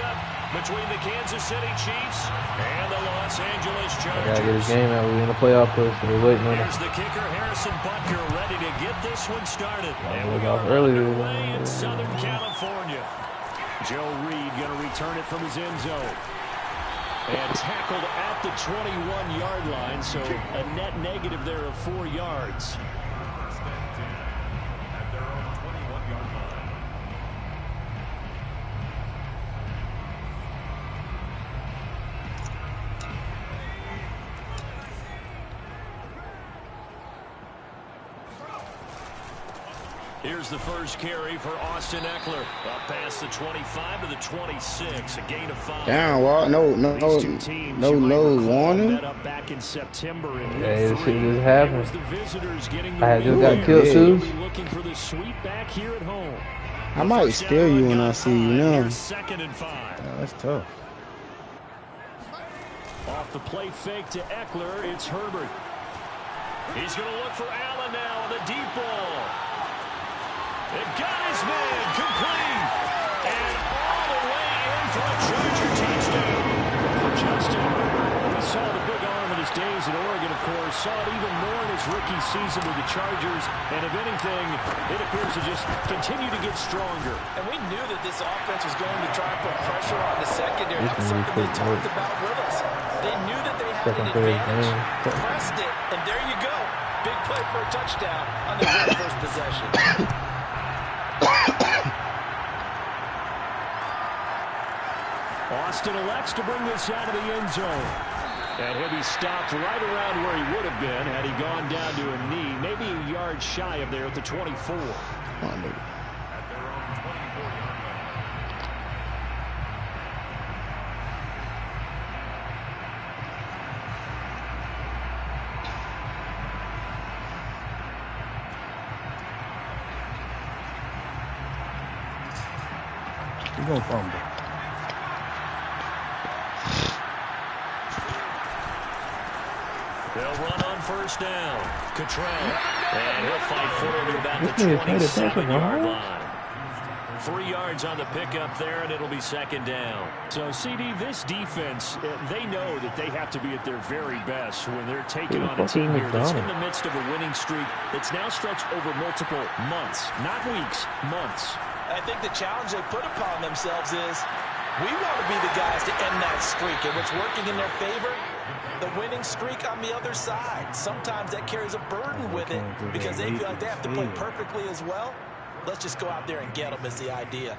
matchup between the Kansas City Chiefs and the Los Angeles Chargers. Gotta get his game out. We're in the playoff push. We're waiting on it. Here's the kicker, Harrison Butker, ready to get this one started. And we off are earlier underway in Southern California. Joe Reed going to return it from his end zone. And tackled at the 21-yard line, so a net negative there of 4 yards. Here's the first carry for Austin Eckler. Up past the 25 to the 26. A gain of 5. Down, Walt. No warning. Up back in September in Yeah, this shit just happened. I had just got killed too. Looking for the sweep back here at home. I might steal you when I see you now. Second and 5. Oh, that's tough. Off the play fake to Eckler, it's Herbert. He's going to look for Allen now on the deep ball. It got his man complete. And all the way in for a Charger touchdown. For Justin Herbert, we saw the big arm in his days at Oregon, of course. Saw it even more in his rookie season with the Chargers. And if anything, it appears to just continue to get stronger. And we knew that this offense was going to try and put pressure on the secondary. That's something they talked about with us. They knew that they had an advantage. Pressed it, and there you go. Big play for a touchdown on their very first possession. Austin elects to bring this out of the end zone. And he'll be stopped right around where he would have been had he gone down to a knee, maybe a yard shy of there at the 24. Come on, baby. He's gonna fumble. They'll run on first down. Cottrell. And he'll fight forward to about the 27-yard line. 3 yards on the pickup there, and it'll be second down. So, CD, this defense, they know that they have to be at their very best when they're taking on a team here that's in the midst of a winning streak that's now stretched over multiple months, not weeks, months. I think the challenge they put upon themselves is we want to be the guys to end that streak, and what's working in their favor, the winning streak on the other side. Sometimes that carries a burden with it because they feel like they have to play perfectly as well. Let's just go out there and get them is the idea.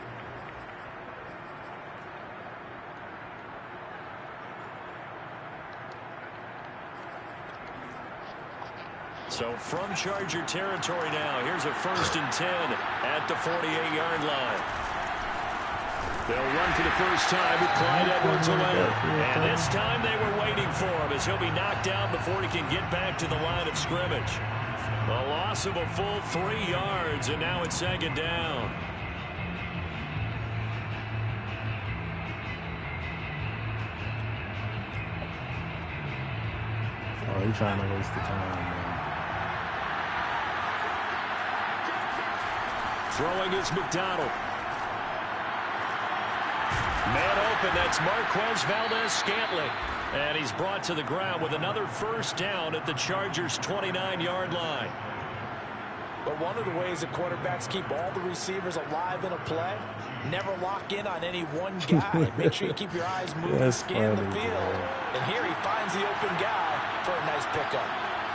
So from Charger territory now, here's a 1st and 10 at the 48-yard line. They'll run for the first time with Clyde Edwards-Helaire. And this time they were waiting for him as he'll be knocked down before he can get back to the line of scrimmage. A loss of a full 3 yards, and now it's second down. Oh, he's trying to waste the time, man. Throwing is McDonald. Man open, that's Marquez Valdez-Scantling. And he's brought to the ground with another first down at the Chargers' 29-yard line. But one of the ways that quarterbacks keep all the receivers alive in a play, never lock in on any one guy. Make sure you keep your eyes moving, scan the field. And here he finds the open guy for a nice pickup.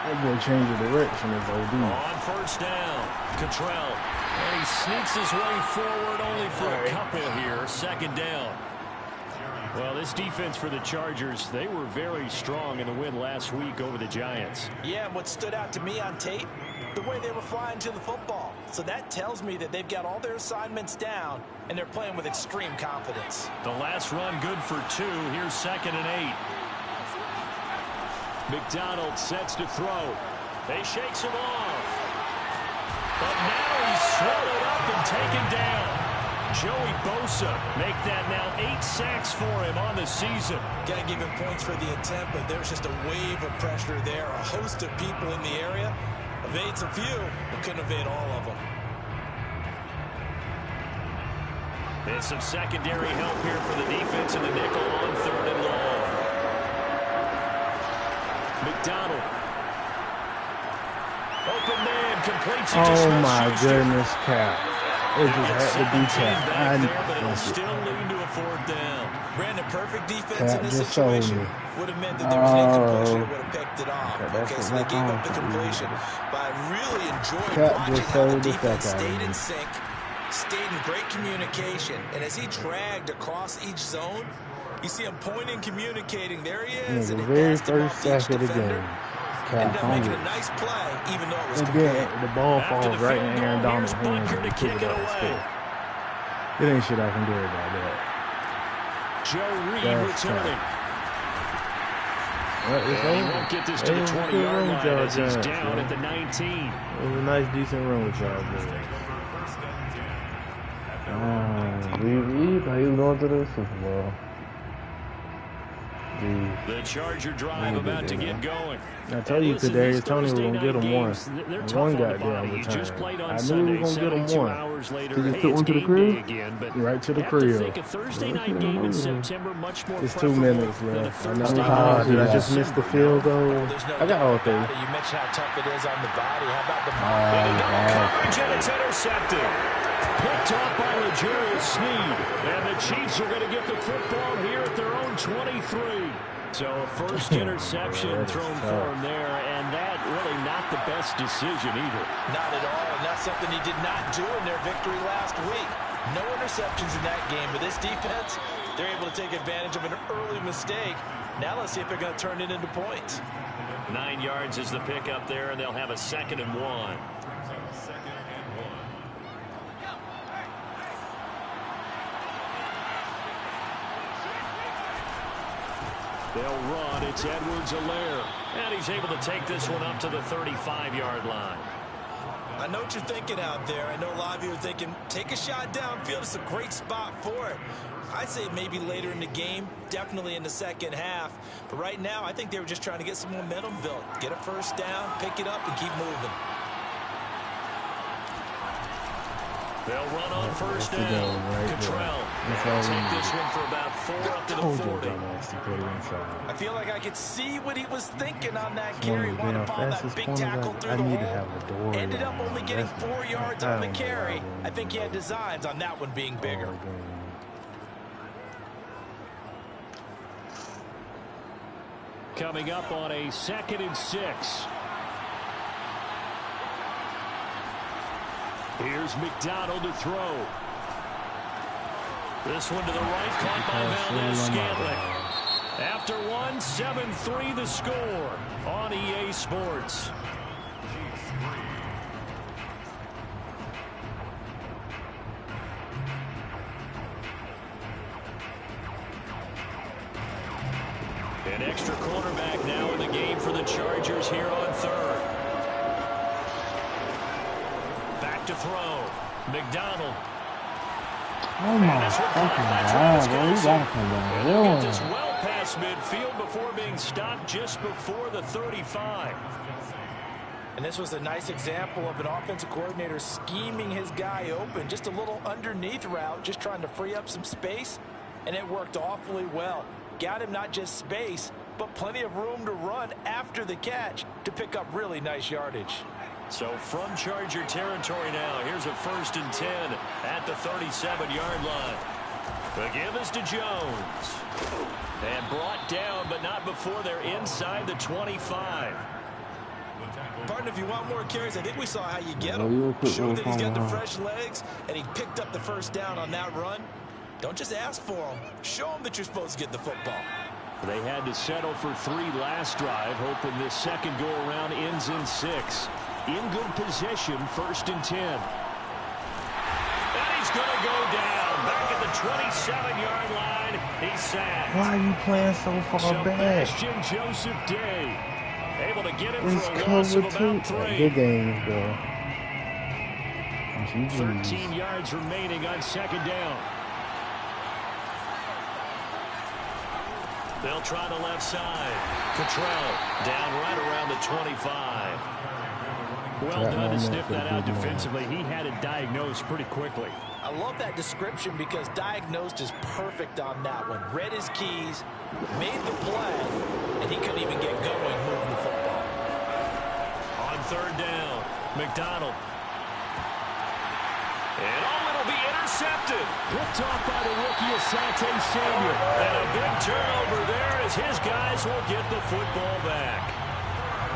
That boy changed the direction of OD. On first down, Cottrell. And he sneaks his way forward only for a couple here. Second down. Well, this defense for the Chargers, they were very strong in the win last week over the Giants. Yeah, and what stood out to me on tape, the way they were flying to the football. So that tells me that they've got all their assignments down, and they're playing with extreme confidence. The last run good for 2. Here's 2nd and 8. McDonald sets to throw. They shakes him off. But now he's swallowed up and taken down. Joey Bosa make that now 8 sacks for him on the season. Got to give him points for the attempt, but there's just a wave of pressure there. A host of people in the area. Evades a few, but couldn't evade all of them. There's some secondary help here for the splits in the nickel on 3rd and long. McDonald. Open man, completes it to Oh Smith my Schuster. goodness, Cap. It just had to be 17 Cap. back there, but it'll I still lead to a 4th down. Brandon, perfect defense Cap in this just sold situation me. would have meant that there was an incompletion Oh. that would have picked it off. Okay, that's Okay, so what they gave I'm up the talking completion. But I really enjoyed Cap watching just how the sold the defense fuck out of stayed me. in sync, stayed in great communication, and as he dragged across each zone, you see him pointing, communicating. There he is, The and he very passed him first off to each sack of the defender. game. Ended Cap up making hungry. a nice play, even though it was And complete. then the ball After falls the right field in Aaron goal, Donald's here's hands Butker and to he kick kick it it out away. still. It ain't shit I can do about that. Joe Reed That's returning. Well, it's And he over. won't get this to Hey, the it was a good 20-yard run with line y'all as he's guys, down man. at the 19. It was a nice, decent run with y'all boys. We thought he was going to the Super Bowl. The Charger drive about to get going. I told you, Listen, Kadarius these Tony was Thursday going to get night him one. games, they're And tough one on the goddamn body. You just return. played on I knew he Sunday, was going to get 72 him one. hours later. Did you Hey, took it's one to the game crib? day again, but Right to the have to crib. think a Thursday night Yeah, game in yeah. September much more It's 2 preferable minutes than a left. I know. Thursday Ah, night Did I in just miss the December, field no? goal? There's no I got doubt all about three. it. You mentioned how tough it is on the body. How about the Into double coverage, and it's intercepted. Picked off by L'Jarius Sneed. And the Chiefs are going to get the football here at their own 23. So a first interception thrown for him there, and that really not the best decision either. Not at all, and that's something he did not do in their victory last week. No interceptions in that game, but this defense, they're able to take advantage of an early mistake. Now let's see if they're going to turn it into points. 9 yards is the pickup there, and they'll have a 2nd and 1. They'll run. It's Edwards-Helaire. And he's able to take this one up to the 35-yard line. I know what you're thinking out there. I know a lot of you are thinking, take a shot downfield. It's a great spot for it. I'd say maybe later in the game, definitely in the second half. But right now, I think they were just trying to get some momentum built. Get a first down, pick it up, and keep moving. They'll run on first down. Cottrell. They'll take this one for about 4 up to the 40. I feel like I could see what he was thinking on that carry. Wanted to follow that big tackle through the hole. Ended up only getting 4 yards on the carry. I think he had designs on that one being bigger. Coming up on a 2nd and 6. Here's McDonald to throw. This one to the right, caught by Valdez-Scantling. After one, 7-3 the score on EA Sports. An extra cornerback now in the game for the Chargers here on 3rd. Back to throw. McDonald. Oh my fucking God, bro. You gotta come down. They'll get this well past midfield before being stopped just before the 35. And this was a nice example of an offensive coordinator scheming his guy open. Just a little underneath route, just trying to free up some space, and it worked awfully well. Got him not just space, but plenty of room to run after the catch to pick up really nice yardage. So from Charger territory now, here's a 1st and 10 at the 37-yard line. The give is to Jones. And brought down, but not before they're inside the 25. Partner, if you want more carries, I think we saw how you get him. Showed that he's got the fresh legs, and he picked up the first down on that run. Don't just ask for him. Show him that you're supposed to get the football. They had to settle for 3 last drive, hoping this second go-around ends in 6. In good position, 1st and 10. And he's going to go down. Back at the 27-yard line, he's sacked. Why are you playing so far back? Sebastian Joseph Day able to get him It's for a loss of cover about 2. 3. Good games, bro. 13 yards remaining on 2nd down. They'll try the left side. Cottrell down right around the 25. Well done to sniff that out defensively. He had it diagnosed pretty quickly. I love that description because diagnosed is perfect on that one. Read his keys, made the play, and he couldn't even get going moving the football. On third down, McDonald. And it'll be intercepted. Picked off by the rookie Asante Samuel. And a big turnover there as his guys will get the football back.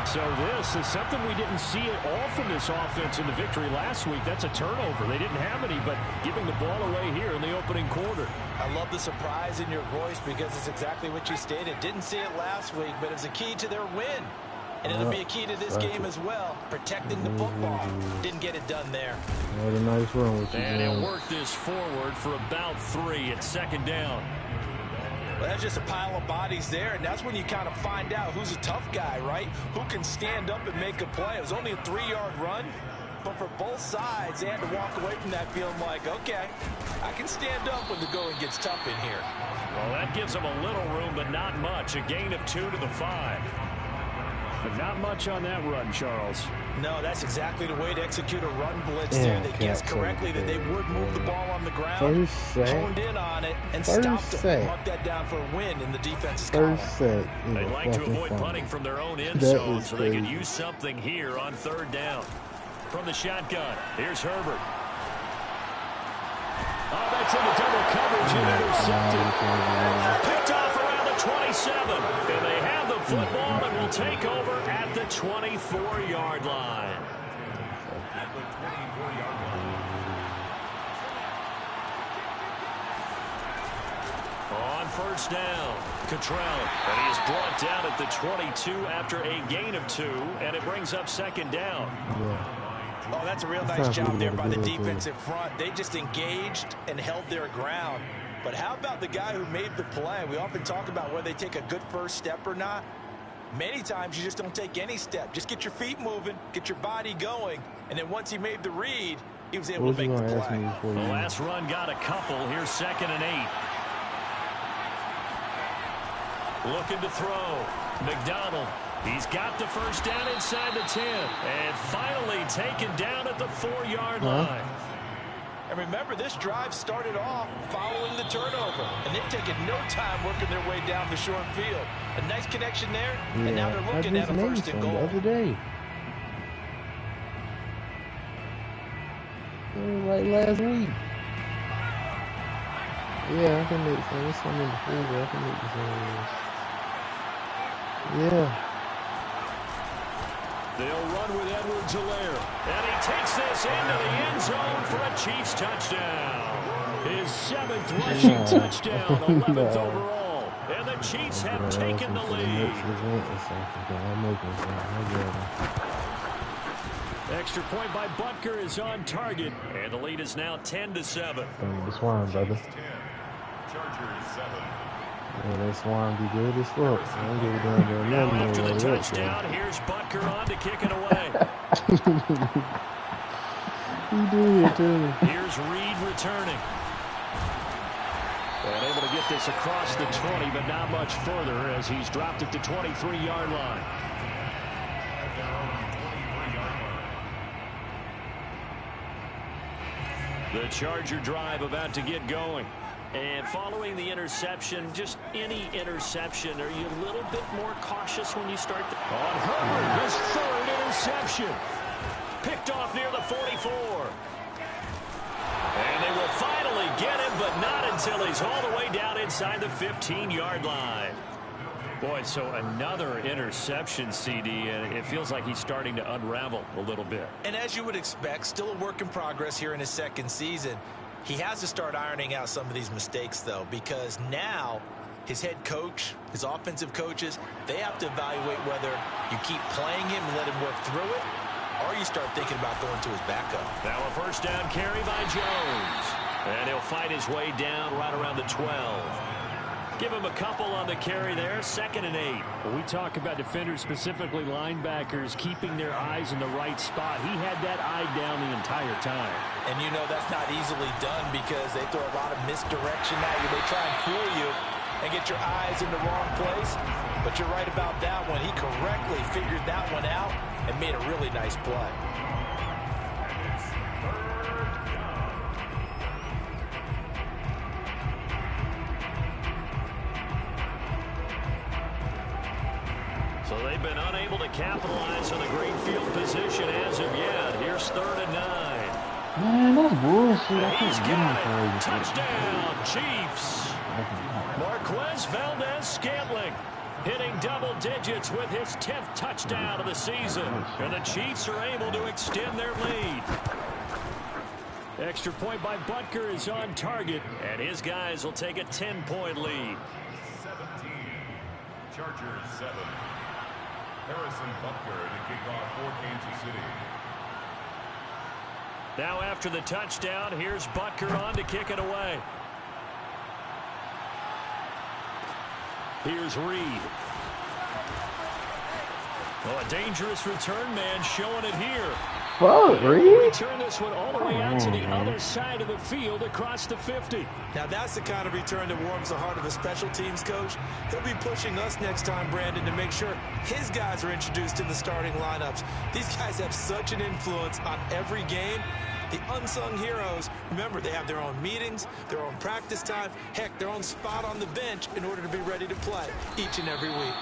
So this is something we didn't see at all from this offense in the victory last week. That's a turnover. They didn't have any, but giving the ball away here in the opening quarter. I love the surprise in your voice because it's exactly what you stated. Didn't see it last week, but it was a key to their win. And it'll be a key to this game as well, protecting the football. Didn't get it done there. What a nice run with you. And he'll work this forward for about 3 at second down. Well, that's just a pile of bodies there, and that's when you kind of find out who's a tough guy, right? Who can stand up and make a play. It was only a 3-yard run, but for both sides, they had to walk away from that feeling like, okay, I can stand up when the going gets tough in here. Well, that gives them a little room, but not much. A gain of 2 to the 5. But not much on that run, Charles. No, that's exactly the way to execute a run blitz there. They guessed correctly that they would move the ball on the ground, honed in on it, and stopped it. Mark that down for a win in the defense's column. They'd like to avoid punting from their own end zone, so they could use something here on third down. From the shotgun, here's Herbert. Oh, that's into double coverage and intercepted. Picked off around the 27. And they have the football and will take over at the 24-yard line. On first down, Cottrell. And he is brought down at the 22 after a gain of 2. And it brings up second down. Oh, that's a real nice job there by the defensive front. They just engaged and held their ground. But how about the guy who made the play? We often talk about whether they take a good first step or not. Many times you just don't take any step. Just get your feet moving, get your body going, and then once he made the read, he was able to make the play. The last run got a couple. Here's 2nd and 8. Looking to throw. McDonald. He's got the first down inside the 10. And finally taken down at the 4-yard line. And remember, this drive started off following the turnover. And they've taken no time working their way down the short field. A nice connection there. Yeah, and now they're looking at a 1st and goal. The other day. Like last week. Yeah, I can make some. There's some in the freezer. I can make some. Yeah. They'll run with Edwards-Helaire. And he takes this into the end zone for a Chiefs touchdown. His 7th rushing touchdown, 11th overall. And the Chiefs have taken the lead. Extra point by Butker is on target. And the lead is now 10-7. The Swan, brother. Yeah, that Swan be good as fuck. Now after the touchdown, here's Butker on to kick it away. He did, too. Here's Reed returning. And able to get this across the 20, but not much further as he's dropped at the 23-yard line. The Charger drive about to get going. And following the interception, just any interception, are you a little bit more cautious when you start? On Herbert, his 3rd interception. Picked off near the 44. And they will finally get him, but not until he's all the way down inside the 15-yard line. Boy, so another interception, CD, and it feels like he's starting to unravel a little bit. And as you would expect, still a work in progress here in his 2nd season. He has to start ironing out some of these mistakes, though, because now his head coach, his offensive coaches, they have to evaluate whether you keep playing him and let him work through it, or you start thinking about going to his backup. Now a first down carry by Jones. And he'll fight his way down right around the 12. Give him a couple on the carry there, 2nd and 8. When we talk about defenders, specifically linebackers, keeping their eyes in the right spot, he had that eye down the entire time. And you know that's not easily done because they throw a lot of misdirection at you. They try and fool you and get your eyes in the wrong place. But you're right about that one. He correctly figured that one out and made a really nice play. So they've been unable to capitalize on the great field position as of yet. Here's 3rd and 9. Man, that's bullshit. I He's can't got get him it. for Touchdown, Chiefs. Marquez Valdez-Scantling hitting double digits with his 10th touchdown of the season. And the Chiefs are able to extend their lead. Extra point by Butker is on target, and his guys will take a 10-point lead. 17. Chargers 7. Harrison Butker to kick off for Kansas City. Now after the touchdown, here's Butker on to kick it away. Here's Reed. Oh, a dangerous return man showing it here. Fuck, Reed. Turn this one all the way out to the other side of the field across the 50. Now that's the kind of return that warms the heart of a special teams coach. He'll be pushing us next time, Brandon, to make sure his guys are introduced in the starting lineups. These guys have such an influence on every game. The unsung heroes, remember, they have their own meetings, their own practice time, heck, their own spot on the bench in order to be ready to play each and every week.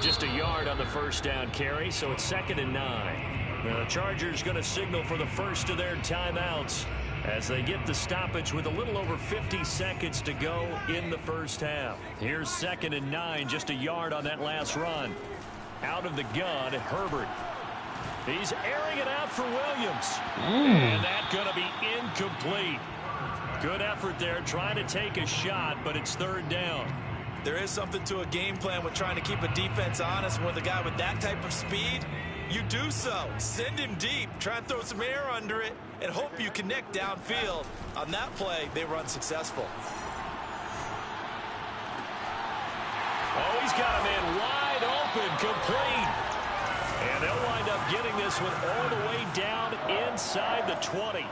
Just a yard on the first down carry, so it's 2nd and 9. Now the Chargers going to signal for the first of their timeouts as they get the stoppage with a little over 50 seconds to go in the first half. Here's 2nd and 9, just a yard on that last run. Out of the gun, Herbert. He's airing it out for Williams. And that's going to be incomplete. Good effort there, trying to take a shot, but it's 3rd down. There is something to a game plan with trying to keep a defense honest. With a guy with that type of speed, you do so. Send him deep, try and throw some air under it, and hope you connect downfield. On that play, they were unsuccessful. Oh, he's got a man wide open, complete. And they'll wind up getting this one all the way down inside the 20.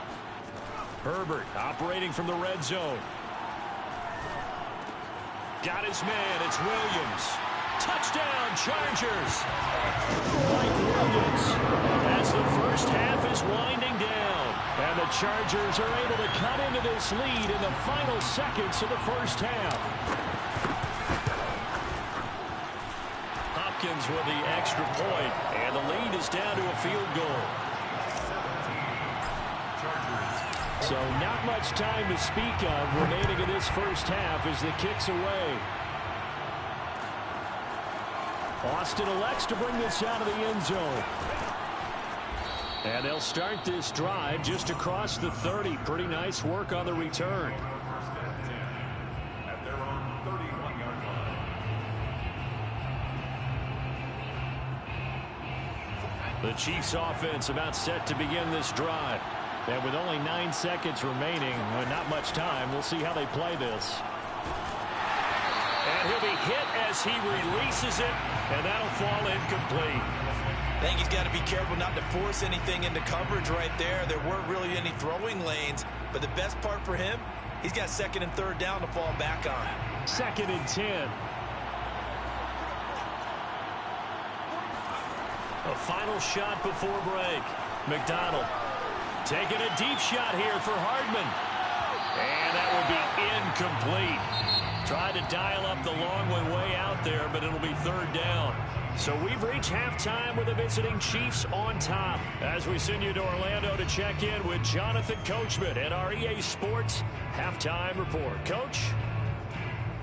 Herbert operating from the red zone. Got his man. It's Williams. Touchdown, Chargers. Mike Williams as the first half is winding down. And the Chargers are able to cut into this lead in the final seconds of the first half. Hopkins with the extra point, and the lead is down to a field goal. So not much time to speak of remaining in this first half as the kick's away. Austin elects to bring this out of the end zone. And they'll start this drive just across the 30. Pretty nice work on the return. At their own 31-yard line. The Chiefs offense about set to begin this drive. And with only 9 seconds remaining, not much time, we'll see how they play this. And he'll be hit as he releases it, and that'll fall incomplete. I think he's got to be careful not to force anything into coverage right there. There weren't really any throwing lanes, but the best part for him, he's got 2nd and 3rd down to fall back on. 2nd and 10. A final shot before break. McDonald taking a deep shot here for Hardman. And that will be incomplete. Tried to dial up the long one way out there, but it'll be 3rd down. So we've reached halftime with the visiting Chiefs on top. As we send you to Orlando to check in with Jonathan Coachman at our EA Sports Halftime Report. Coach?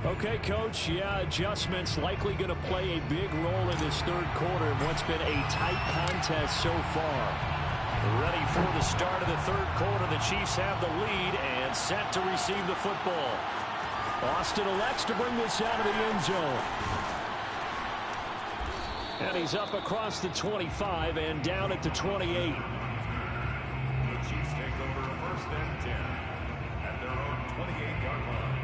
Okay, Coach, yeah, adjustments likely going to play a big role in this 3rd quarter in what's been a tight contest so far. Ready for the start of the 3rd quarter. The Chiefs have the lead and set to receive the football. Austin elects to bring this out of the end zone. And he's up across the 25 and down at the 28. The Chiefs take over 1st and 10 at their own 28-yard line.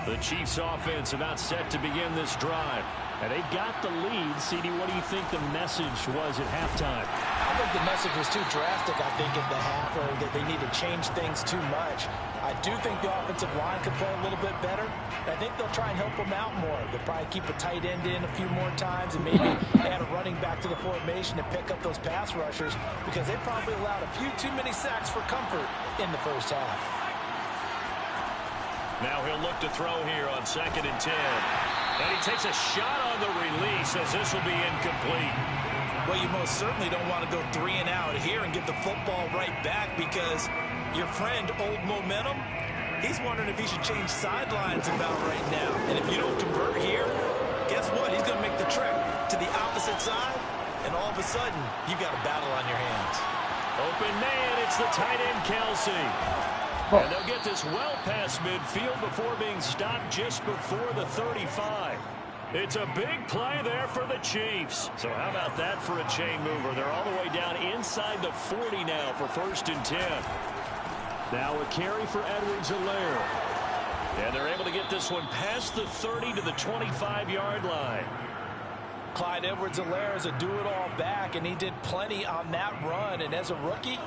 The Chiefs offense about set to begin this drive. And they got the lead. CD, what do you think the message was at halftime? I think the message was too drastic, I think, at the half, or that they need to change things too much. I do think the offensive line could play a little bit better. I think they'll try and help them out more. They'll probably keep a tight end in a few more times and maybe add a running back to the formation to pick up those pass rushers because they probably allowed a few too many sacks for comfort in the first half. Now he'll look to throw here on 2nd and 10. And he takes a shot on the release as this will be incomplete. Well, you most certainly don't want to go 3 and out here and get the football right back because your friend, Old Momentum, he's wondering if he should change sidelines about right now. And if you don't convert here, guess what? He's going to make the trip to the opposite side, and all of a sudden, you've got a battle on your hands. Open man, it's the tight end, Kelsey. And they'll get this well past midfield before being stopped just before the 35. It's a big play there for the Chiefs. So how about that for a chain mover? They're all the way down inside the 40 now for 1st and 10. Now a carry for Edwards-Helaire. And they're able to get this one past the 30 to the 25-yard line. Clyde Edwards-Helaire is a do-it-all back, and he did plenty on that run. And as a rookie,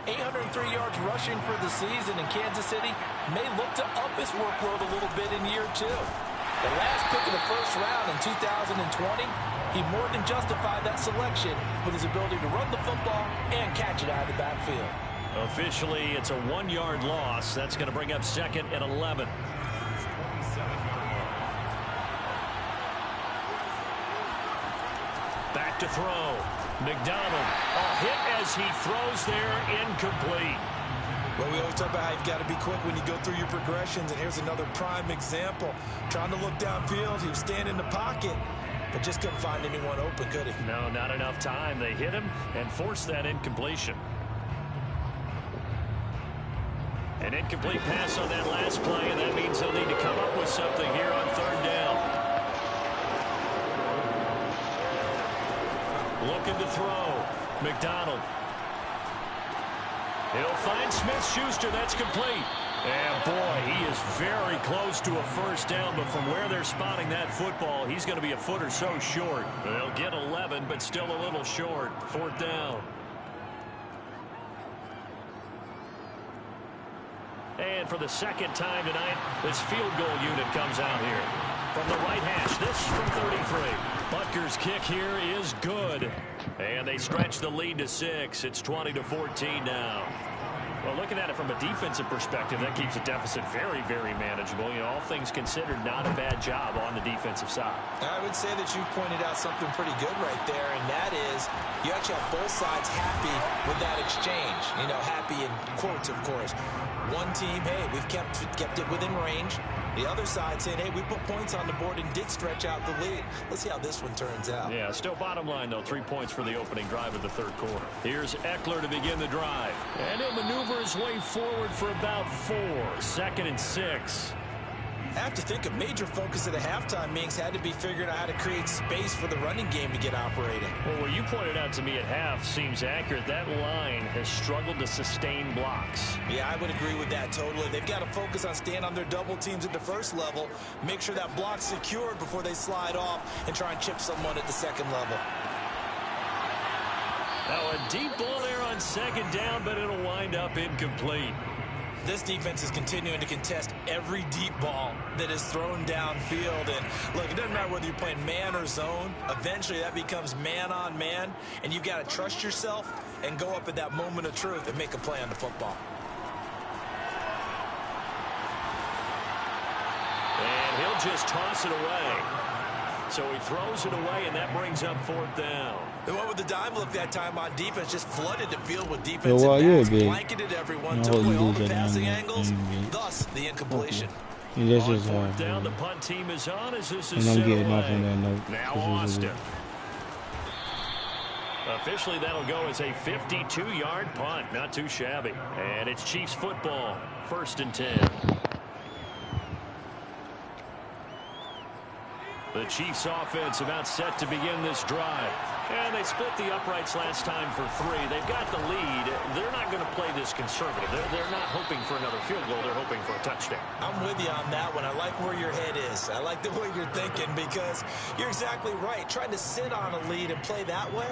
803 yards rushing for the season, in Kansas City may look to up his workload a little bit in year 2. The last pick of the 1st round in 2020, he more than justified that selection with his ability to run the football and catch it out of the backfield. Officially, it's a 1-yard loss. That's going to bring up 2nd and 11. Back to throw. McDonald. A hit as he throws there, incomplete. Well, we always talk about how you've got to be quick when you go through your progressions, and here's another prime example. Trying to look downfield, he was standing in the pocket, but just couldn't find anyone open, could he? No, not enough time. They hit him and forced that incompletion. An incomplete pass on that last play, and that means they'll need to come up with something here on 3rd down. Looking to throw. McDonald. He'll find Smith-Schuster. That's complete. And, boy, he is very close to a 1st down, but from where they're spotting that football, he's going to be a foot or so short. They'll get 11, but still a little short. 4th down. And for the 2nd time tonight, this field goal unit comes out here. From the right hash, this from 33. Butker's kick here is good. And they stretch the lead to 6. It's 20-14 now. Well, looking at it from a defensive perspective, that keeps the deficit very, very manageable. You know, all things considered, not a bad job on the defensive side. I would say that you've pointed out something pretty good right there, and that is you actually have both sides happy with that exchange. You know, happy in quotes, of course. One team, hey, we've kept it within range. The other side saying, hey, we put points on the board and did stretch out the lead. Let's see how this one turns out. Yeah, still bottom line, though, 3 points for the opening drive of the 3rd quarter. Here's Eckler to begin the drive. And he'll maneuver his way forward for about 4. 2nd and 6. I have to think a major focus of the halftime meetings had to be figuring out how to create space for the running game to get operating. Well, what you pointed out to me at half seems accurate. That line has struggled to sustain blocks. Yeah, I would agree with that totally. They've got to focus on staying on their double teams at the 1st level, make sure that block's secured before they slide off and try and chip someone at the 2nd level. Now a deep ball there on 2nd down, but it'll wind up incomplete. This defense is continuing to contest every deep ball that is thrown downfield. And look, it doesn't matter whether you're playing man or zone. Eventually that becomes man on man, and you've got to trust yourself and go up at that moment of truth and make a play on the football. And he'll just toss it away. So he throws it away, and that brings up 4th down. They went with the dime look that time on defense, just flooded the field with defensive backs, blanketed everyone, took away all the passing angles, thus the incompletion. That's just 4th down, the punt team is on as this is and set I'm getting away. off on that note. Now Austin. Officially, that'll go as a 52-yard punt. Not too shabby. And it's Chiefs football. 1st and 10. The Chiefs offense about set to begin this drive. And they split the uprights last time for 3. They've got the lead. They're not going to play this conservative. They're not hoping for another field goal. They're hoping for a touchdown. I'm with you on that one. I like where your head is. I like the way you're thinking because you're exactly right. Trying to sit on a lead and play that way,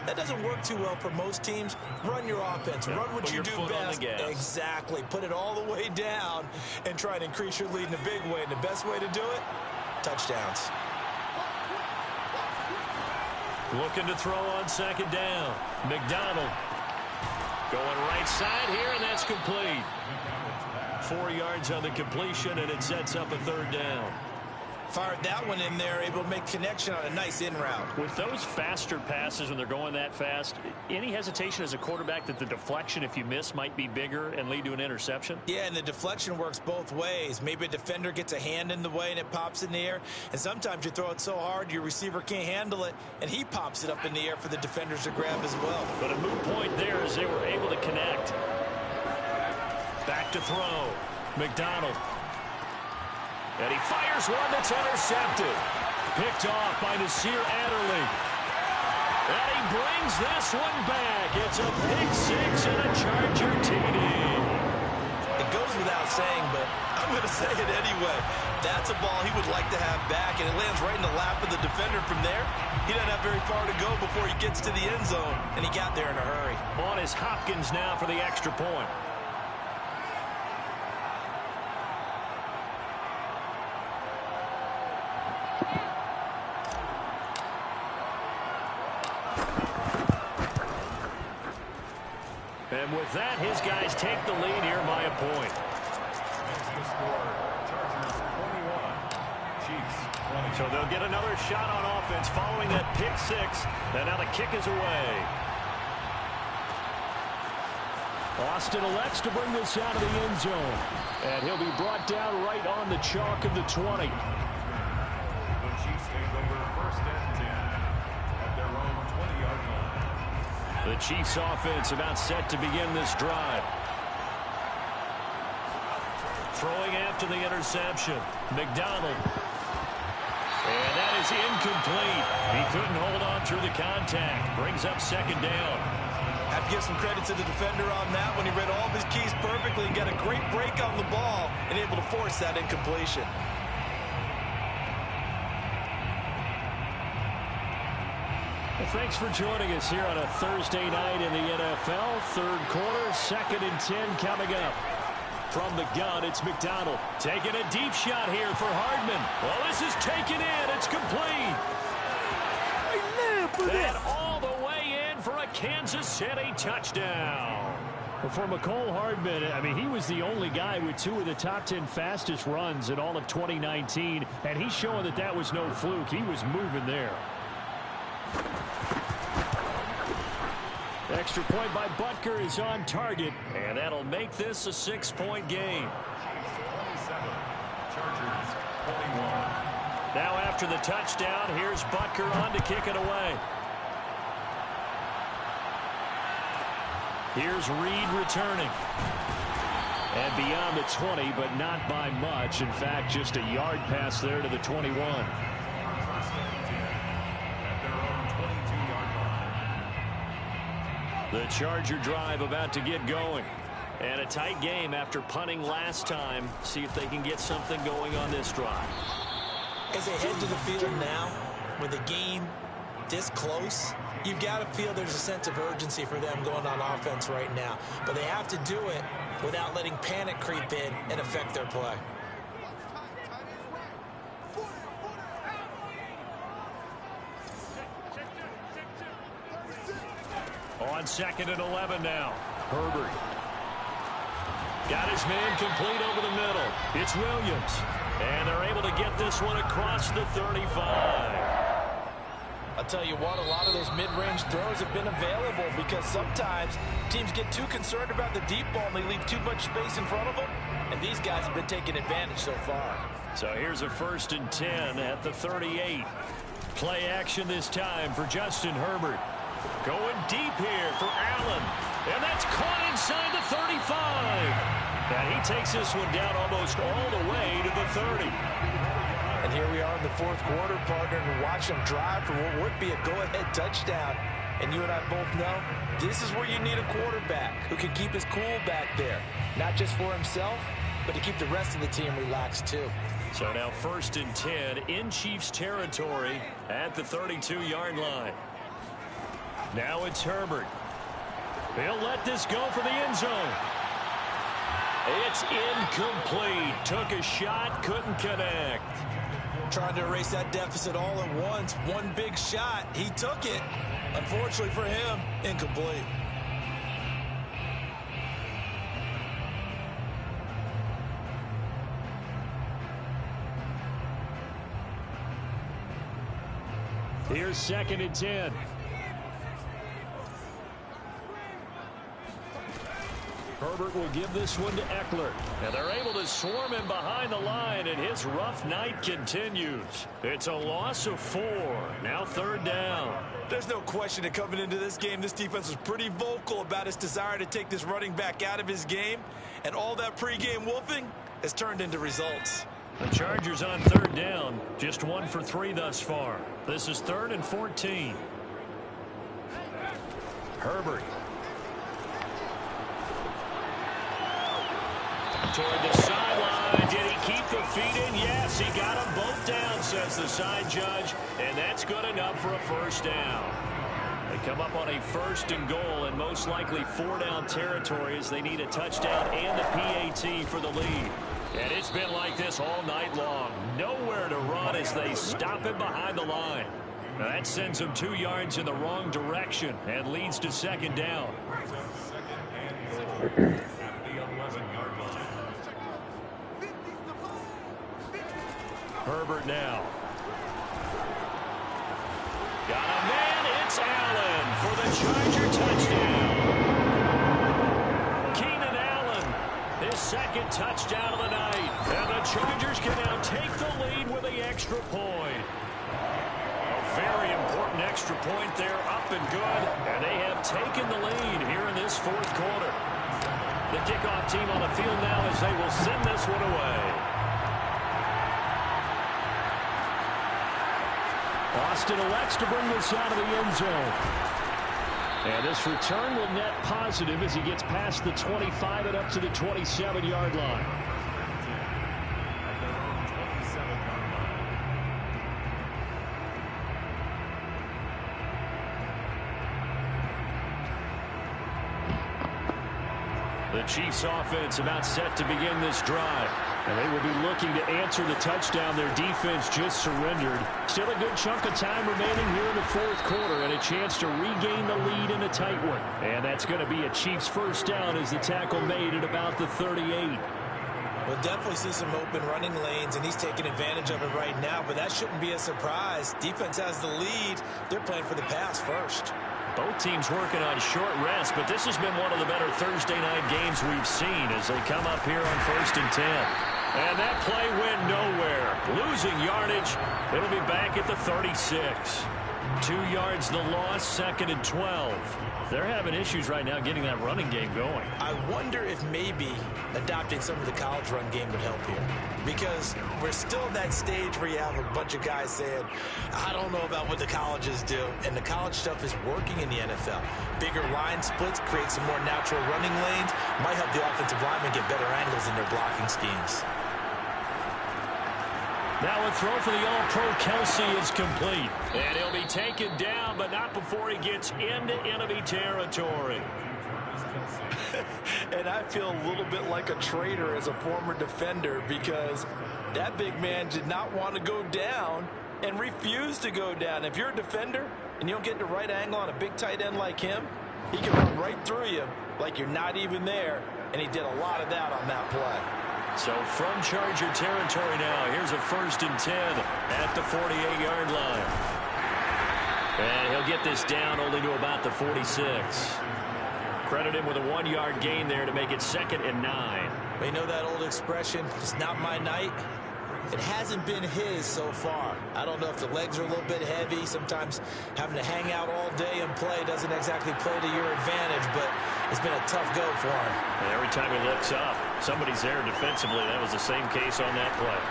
that doesn't work too well for most teams. Run your offense. Run what you do best. Exactly. Put it all the way down and try to increase your lead in a big way. And the best way to do it, touchdowns. Looking to throw on 2nd down. McDonald going right side here, and that's complete. 4 yards on the completion, and it sets up a 3rd down. Fired that one in there, able to make connection on a nice in route. With those faster passes when they're going that fast, any hesitation as a quarterback that the deflection, if you miss, might be bigger and lead to an interception? Yeah, and the deflection works both ways. Maybe a defender gets a hand in the way and it pops in the air. And sometimes you throw it so hard your receiver can't handle it, and he pops it up in the air for the defenders to grab as well. But a moot point there as they were able to connect. Back to throw. McDonald. And he fires one that's intercepted. Picked off by Nasir Adderley. And he brings this one back. It's a pick 6 and a Charger TD. It goes without saying, but I'm going to say it anyway. That's a ball he would like to have back, and it lands right in the lap of the defender. From there, he doesn't have very far to go before he gets to the end zone, and he got there in a hurry. On is Hopkins now for the extra point. And with that, his guys take the lead here by a point. Next to score, Chargers 21, Chiefs 20. So they'll get another shot on offense following that pick 6. And now the kick is away. Austin elects to bring this out of the end zone. And he'll be brought down right on the chalk of the 20. The Chiefs take over 1st and 10 at their own 20-yard line. The Chiefs offense about set to begin this drive. Throwing after the interception. McDonald. And that is incomplete. He couldn't hold on through the contact. Brings up 2nd down. Have to give some credit to the defender on that when he read all of his keys perfectly and got a great break on the ball and able to force that incompletion. Well, thanks for joining us here on a Thursday night in the NFL. 3rd quarter, 2nd and 10 coming up. From the gun, it's McDonald. Taking a deep shot here for Hardman. Well, this is taken in. It's complete. And all the way in for a Kansas City touchdown. Well, for McCole Hardman, I mean, he was the only guy with 2 of the top 10 fastest runs in all of 2019. And he's showing that that was no fluke. He was moving there. Extra point by Butker is on target, and that'll make this a 6-point game. 27, Chargers 21. Now after the touchdown, here's Butker on to kick it away. Here's Reed returning. And beyond the 20, but not by much. In fact, just a yard pass there to the 21. 1st and 10 at their own 22-yard line. The Charger drive about to get going. And a tight game after punting last time. See if they can get something going on this drive. As they head to the field now, with the game this close, you've got to feel there's a sense of urgency for them going on offense right now. But they have to do it without letting panic creep in and affect their play. On 2nd and 11 now. Herbert. Got his man complete over the middle. It's Williams. And they're able to get this one across the 35. I'll tell you what, a lot of those mid-range throws have been available because sometimes teams get too concerned about the deep ball and they leave too much space in front of them. And these guys have been taking advantage so far. So here's a 1st and 10 at the 38. Play action this time for Justin Herbert. Going deep here for Allen. And that's caught inside the 35. And he takes this one down almost all the way to the 30. And here we are in the 4th quarter, partner, and watch them drive for what would be a go-ahead touchdown. And you and I both know this is where you need a quarterback who can keep his cool back there. Not just for himself, but to keep the rest of the team relaxed too. So now 1st and 10 in Chiefs territory at the 32-yard line. Now it's Herbert. He'll let this go for the end zone. It's incomplete. Took a shot, couldn't connect. Trying to erase that deficit all at once. One big shot. He took it. Unfortunately for him, incomplete. Here's 2nd and 10. Herbert will give this one to Eckler. And they're able to swarm him behind the line, and his rough night continues. It's a loss of 4. Now 3rd down. There's no question that coming into this game, this defense was pretty vocal about its desire to take this running back out of his game. And all that pregame wolfing has turned into results. The Chargers on 3rd down. Just 1 for 3 thus far. This is 3rd and 14. Herbert. Toward the sideline. Did he keep the feet in? Yes, he got them both down, says the side judge. And that's good enough for a 1st down. They come up on a 1st and goal, and most likely 4-down territory as they need a touchdown and a PAT for the lead. And it's been like this all night long. Nowhere to run as they stop him behind the line. Now that sends him 2 yards in the wrong direction and leads to 2nd down. Herbert now. Got a man. It's Allen for the Charger touchdown. Keenan Allen, his 2nd touchdown of the night. And the Chargers can now take the lead with the extra point. A very important extra point there, up and good. And they have taken the lead here in this 4th quarter. The kickoff team on the field now as they will send this one away. Austin elects to bring this out of the end zone. And this return will net positive as he gets past the 25 and up to the 27-yard line. The Chiefs offense about set to begin this drive. And they will be looking to answer the touchdown their defense just surrendered. Still a good chunk of time remaining here in the 4th quarter and a chance to regain the lead in a tight one. And that's going to be a Chiefs 1st down as the tackle made at about the 38. We'll definitely see some open running lanes, and he's taking advantage of it right now, but that shouldn't be a surprise. Defense has the lead. They're playing for the pass first. Both teams working on short rest, but this has been one of the better Thursday night games we've seen as they come up here on 1st and 10. And that play went nowhere. Losing yardage. It'll be back at the 36. 2 yards the loss, 2nd and 12. They're having issues right now getting that running game going. I wonder if maybe adopting some of the college run game would help here. Because we're still at that stage where you have a bunch of guys saying, I don't know about what the colleges do. And the college stuff is working in the NFL. Bigger line splits create some more natural running lanes. Might help the offensive linemen get better angles in their blocking schemes. Now a throw for the All-Pro Kelsey is complete. And he'll be taken down, but not before he gets into enemy territory. And I feel a little bit like a traitor as a former defender because that big man did not want to go down and refused to go down. If you're a defender and you don't get the right angle on a big tight end like him, he can run right through you like you're not even there. And he did a lot of that on that play. So from Charger territory now, here's a 1st and 10 at the 48-yard line. And he'll get this down only to about the 46. Credit him with a 1-yard gain there to make it 2nd and 9. We know that old expression, it's not my night. It hasn't been his so far. I don't know if the legs are a little bit heavy. Sometimes having to hang out all day and play doesn't exactly play to your advantage, but it's been a tough go for him. And every time he looks up, somebody's there defensively. That was the same case on that play.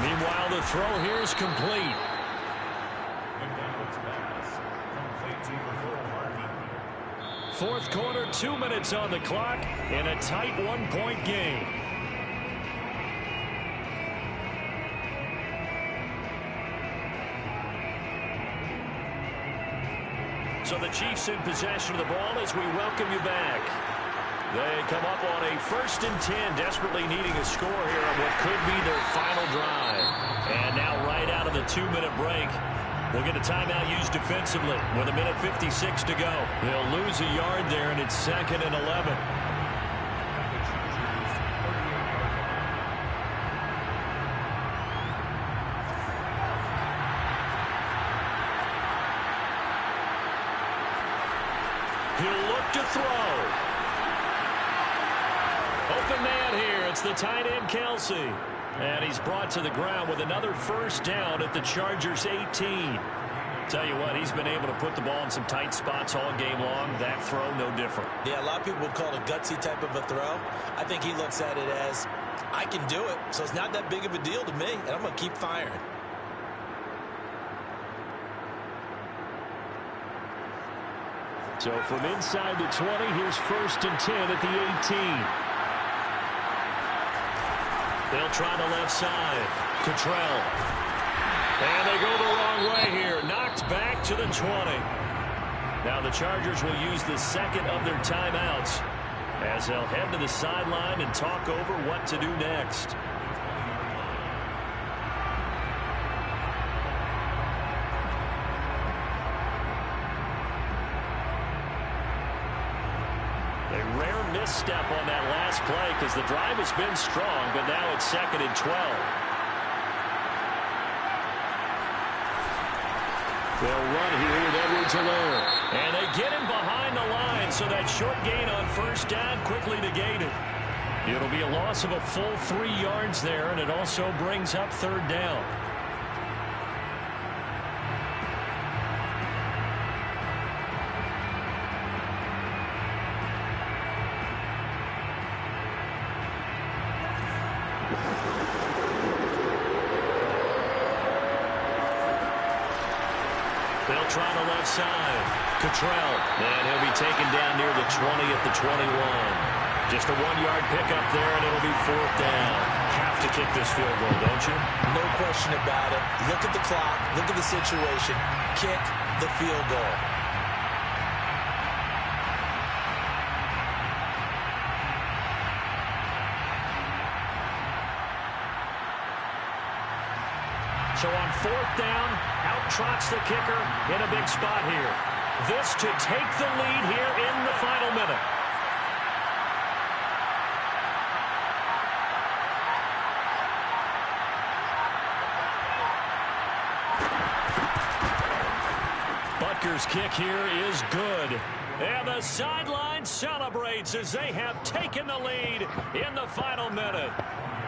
Meanwhile, the throw here is complete. 4th quarter, 2 minutes on the clock, in a tight 1-point game. So the Chiefs in possession of the ball as we welcome you back. They come up on a 1st and 10, desperately needing a score here on what could be their final drive. And now right out of the 2-minute break, we'll get a timeout used defensively with 1:56 to go. They'll lose a yard there, and it's 2nd and 11. look to throw. Open man here. It's the tight end, Kelsey. And he's brought to the ground with another first down at the Chargers' 18. Tell you what, he's been able to put the ball in some tight spots all game long. That throw, no different. Yeah, a lot of people would call it a gutsy type of a throw. I think he looks at it as, I can do it, so it's not that big of a deal to me, and I'm going to keep firing. So from inside the 20, here's 1st and 10 at the 18. They'll try the left side. Cottrell. And they go the wrong way here. Knocked back to the 20. Now the Chargers will use the second of their timeouts as they'll head to the sideline and talk over what to do next. A rare misstep on that last play because the drive has been strong, but now it's 2nd and 12. They'll run here with Edwards-Helaire. And they get him behind the line, so that short gain on 1st down quickly negated. It'll be a loss of a full 3 yards there, and it also brings up 3rd down. They'll try the left side. Cottrell. And he'll be taken down near the 20 at the 21. Just a 1-yard pickup there, and it'll be 4th down. Have to kick this field goal, don't you? No question about it. Look at the clock. Look at the situation. Kick the field goal. So on 4th down, out trots the kicker in a big spot here. This to take the lead here in the final minute. Butker's kick here is good. And the sideline celebrates as they have taken the lead in the final minute.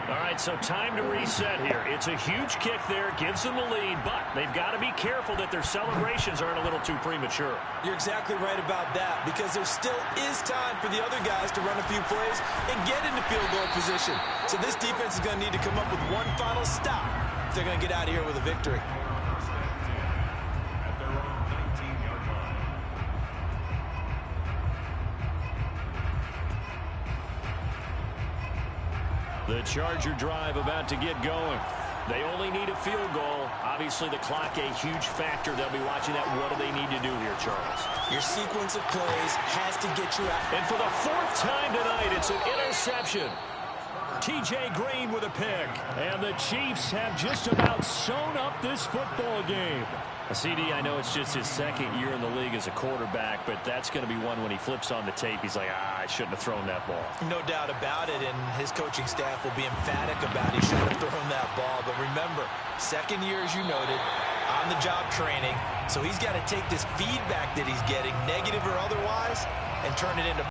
All right, so time to reset here. It's a huge kick there, gives them the lead, but they've got to be careful that their celebrations aren't a little too premature. You're exactly right about that, because there still is time for the other guys to run a few plays and get into field goal position. So this defense is going to need to come up with one final stop if they're going to get out of here with a victory. At their own 19-yard line. The Charger drive about to get going. They only need a field goal. Obviously, the clock a huge factor. They'll be watching that. What do they need to do here, Charles? Your sequence of plays has to get you out. And for the 4th time tonight, it's an interception. T.J. Green with a pick. And the Chiefs have just about sewn up this football game. CD, I know it's just his 2nd year in the league as a quarterback, but that's going to be one when he flips on the tape. He's like, I shouldn't have thrown that ball. No doubt about it, and his coaching staff will be emphatic about he shouldn't have thrown that ball. But remember, 2nd year, as you noted, on-the-job training. So he's got to take this feedback that he's getting, negative or otherwise, and turn it into